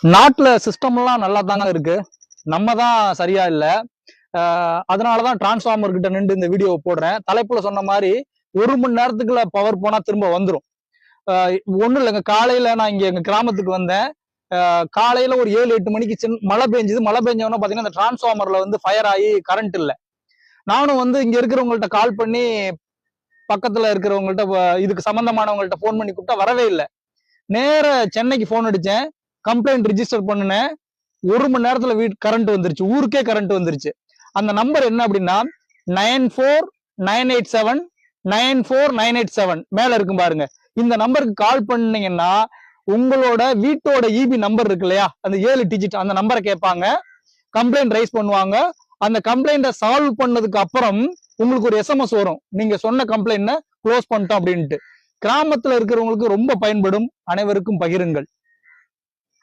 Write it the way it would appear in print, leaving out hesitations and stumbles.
நாட்டுல சிஸ்டம்லாம் நல்லா தாங்க இருக்கு. நம்ம தான் சரியா இல்ல. அதனாலதான் டிரான்ஸ்ஃபார்மர் கிட்ட நின்று இந்த வீடியோவை போடுறேன். தலைப்புல சொன்ன மாதிரி 1 மணி நேரத்துக்குள்ள பவர் போனா திரும்ப வந்துடும். ஒண்ணும் இல்லைங்க, காலையில நான் இங்க எங்க கிராமத்துக்கு வந்தேன். காலையில ஒரு 7-8 மணிக்கு மழை பெஞ்சுது. மழை பெஞ்சவொன்னே பாத்தீங்கன்னா இந்த டிரான்ஸ்ஃபார்மர்ல வந்து ஃபயர் ஆகி கரண்ட் இல்ல. நானும் வந்து இங்க இருக்கிறவங்கள்ட்ட கால் பண்ணி, பக்கத்துல இருக்கிறவங்கள்ட்ட இதுக்கு சம்பந்தமானவங்கள்ட்ட போன் பண்ணி கூப்பிட்டா வரவே இல்லை. நேர சென்னைக்கு போன் அடிச்சேன், கம்ப்ளைண்ட் ரிஜிஸ்டர் பண்ணினேன். 1 மணி நேரத்துல கரண்ட் வந்துருச்சு, ஊருக்கே கரண்ட் வந்துருச்சு. அந்த நம்பர் என்ன அப்படின்னா 9498794947 மேல இருக்கும் பாருங்க. இந்த நம்பருக்கு கால் பண்ணீங்கன்னா உங்களோட வீட்டோட இபி நம்பர் இருக்கு இல்லையா, அந்த 7 டிஜிட் அந்த நம்பரை கேட்பாங்க. கம்ப்ளைண்ட் ரைஸ் பண்ணுவாங்க. அந்த கம்ப்ளைண்ட சால்வ் பண்ணதுக்கு அப்புறம் உங்களுக்கு ஒரு SMS வரும், நீங்க சொன்ன கம்ப்ளைண்ட க்ளோஸ் பண்ணிட்டோம் அப்படின்ட்டு. கிராமத்துல இருக்கிறவங்களுக்கு ரொம்ப பயன்படும். அனைவருக்கும் பகிருங்கள்.